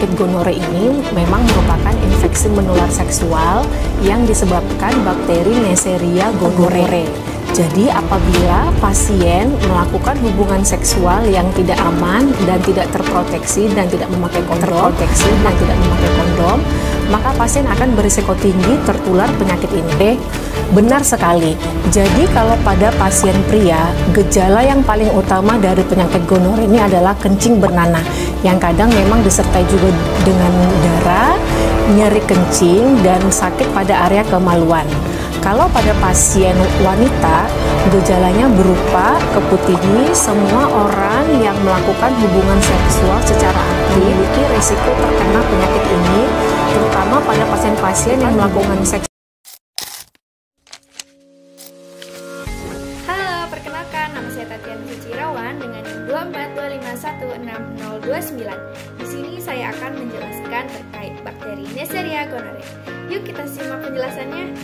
penyakit gonore ini memang merupakan infeksi menular seksual yang disebabkan bakteri Neisseria gonorrhoeae. Jadi apabila pasien melakukan hubungan seksual yang tidak aman dan tidak terproteksi dan tidak memakai kondom, maka pasien akan berisiko tinggi tertular penyakit ini. Benar sekali. Jadi kalau pada pasien pria, gejala yang paling utama dari penyakit gonore ini adalah kencing bernanah, yang kadang memang disertai juga dengan darah, nyeri kencing, dan sakit pada area kemaluan. Kalau pada pasien wanita, gejalanya berupa keputihan. Semua orang yang melakukan hubungan seksual secara aktif memiliki risiko terkena penyakit ini, terutama pada pasien-pasien yang melakukan seks. Halo, perkenalkan, nama saya Tatiana Sucirawan dengan NIM 242516029. Di sini saya akan menjelaskan terkait bakteri Neisseria gonorrhoeae. Yuk kita simak penjelasannya.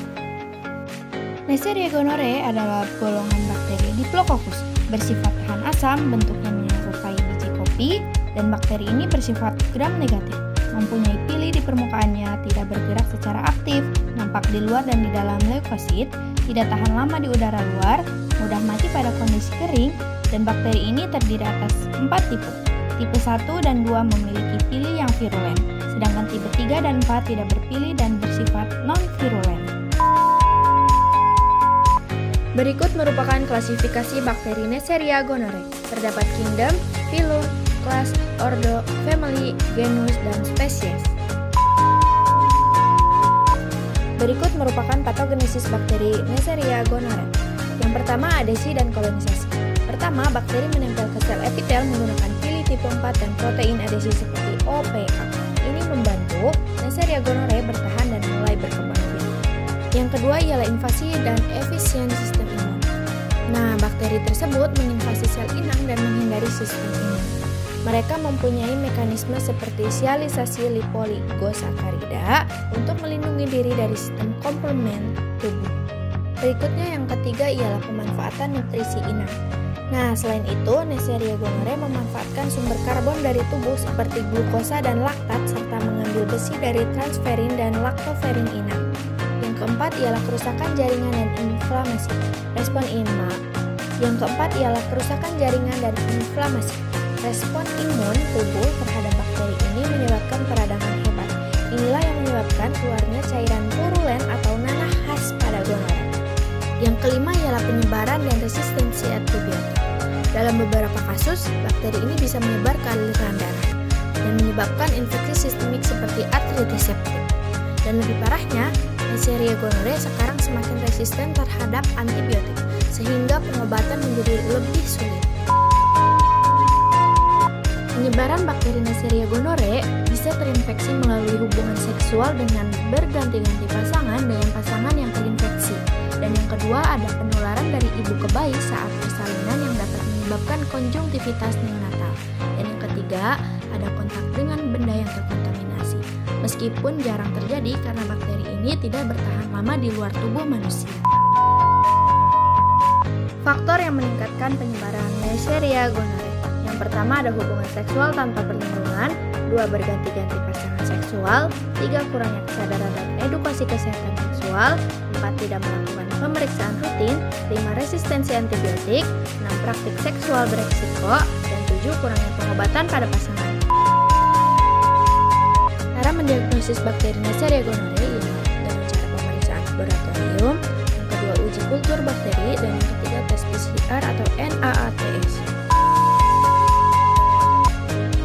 Neisseria gonorrhoeae adalah golongan bakteri Diplococcus, bersifat tahan asam, bentuknya menyerupai biji kopi, dan bakteri ini bersifat gram negatif, mempunyai pili di permukaannya, tidak bergerak secara aktif, nampak di luar dan di dalam leukosit, tidak tahan lama di udara luar, mudah mati pada kondisi kering, dan bakteri ini terdiri atas 4 tipe. Tipe 1 dan 2 memiliki pili yang virulen, sedangkan tipe 3 dan 4 tidak berpili dan bersifat non-virulen. Berikut merupakan klasifikasi bakteri Neisseria gonorrhoeae. Terdapat kingdom, phylum, kelas, ordo, family, genus, dan spesies. Berikut merupakan patogenesis bakteri Neisseria gonorrhoeae. Yang pertama, adesi dan kolonisasi. Pertama, bakteri menempel ke sel epitel menggunakan pili tipe 4 dan protein adesi seperti OPA. Ini membantu Neisseria gonorrhoeae bertahan dan mulai berkembang biak. Yang kedua ialah invasi dan efisien sistem imun. Nah, bakteri tersebut menginvasi sel inang dan menghindari sistem imun. Mereka mempunyai mekanisme seperti sialisasi lipoligossakarida untuk melindungi diri dari sistem komplement tubuh. Berikutnya yang ketiga ialah pemanfaatan nutrisi inang. Nah, selain itu, Neisseria gonorrhoeae memanfaatkan sumber karbon dari tubuh seperti glukosa dan laktat serta mengambil besi dari transferin dan laktoferin inang. Yang keempat ialah kerusakan jaringan dan inflamasi. Respon imun. Yang keempat ialah kerusakan jaringan dan inflamasi. Respon imun tubuh terhadap bakteri ini menyebabkan peradangan hebat. Inilah yang menyebabkan keluarnya cairan purulen atau nanah khas pada gonorrhoeae. Yang kelima ialah penyebaran dan resistensi antibiotik. Dalam beberapa kasus, bakteri ini bisa menyebar ke aliran darah dan menyebabkan infeksi sistemik seperti artritis septik. Dan lebih parahnya, Neisseria gonorrhoeae sekarang semakin resisten terhadap antibiotik, sehingga pengobatan menjadi lebih sulit. Penyebaran bakteri Neisseria gonorrhoeae bisa terinfeksi melalui hubungan seksual dengan berganti-ganti pasangan dengan pasangan yang terinfeksi. Dan yang kedua ada penularan dari ibu ke bayi saat persalinan yang dapat menyebabkan konjungtivitas neonatal. Dan yang ketiga ada kontak dengan benda yang terkontaminasi. Meskipun jarang terjadi karena bakteri ini tidak bertahan lama di luar tubuh manusia. Faktor yang meningkatkan penyebaran Neisseria gonorrhoeae. Yang pertama ada hubungan seksual tanpa perlindungan, 2 berganti-ganti pasangan seksual, 3 kurangnya kesadaran dan edukasi kesehatan seksual, 4 tidak melakukan pemeriksaan rutin, 5 resistensi antibiotik, 6 praktik seksual beresiko, dan 7 kurangnya pengobatan pada pasangan. Cara mendiagnosis bakteri Neisseria gonorrhoeae ialah dengan cara pemeriksaan laboratorium, yang kedua uji kultur bakteri, dan yang ketiga tes PCR atau NAATS.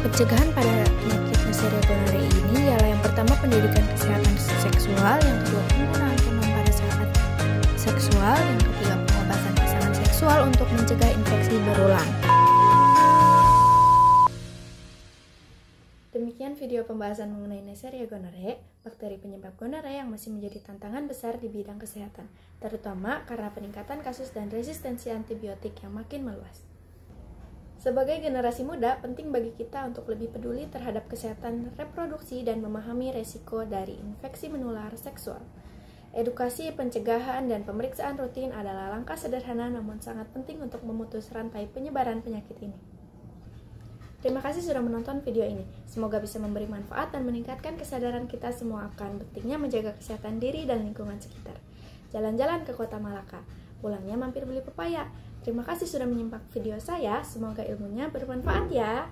Pencegahan pada penyakit Neisseria gonorrhoeae ini ialah yang pertama pendidikan kesehatan seksual, yang kedua penggunaan kondom pada saat seksual, yang ketiga pengobatan pasangan seksual untuk mencegah infeksi berulang. Demikian video pembahasan mengenai Neisseria gonorrhoeae, bakteri penyebab gonorrhoeae yang masih menjadi tantangan besar di bidang kesehatan, terutama karena peningkatan kasus dan resistensi antibiotik yang makin meluas. Sebagai generasi muda, penting bagi kita untuk lebih peduli terhadap kesehatan reproduksi dan memahami resiko dari infeksi menular seksual. Edukasi, pencegahan, dan pemeriksaan rutin adalah langkah sederhana namun sangat penting untuk memutus rantai penyebaran penyakit ini. Terima kasih sudah menonton video ini. Semoga bisa memberi manfaat dan meningkatkan kesadaran kita semua akan pentingnya menjaga kesehatan diri dan lingkungan sekitar. Jalan-jalan ke Kota Malaka, pulangnya mampir beli pepaya. Terima kasih sudah menyimak video saya, semoga ilmunya bermanfaat ya.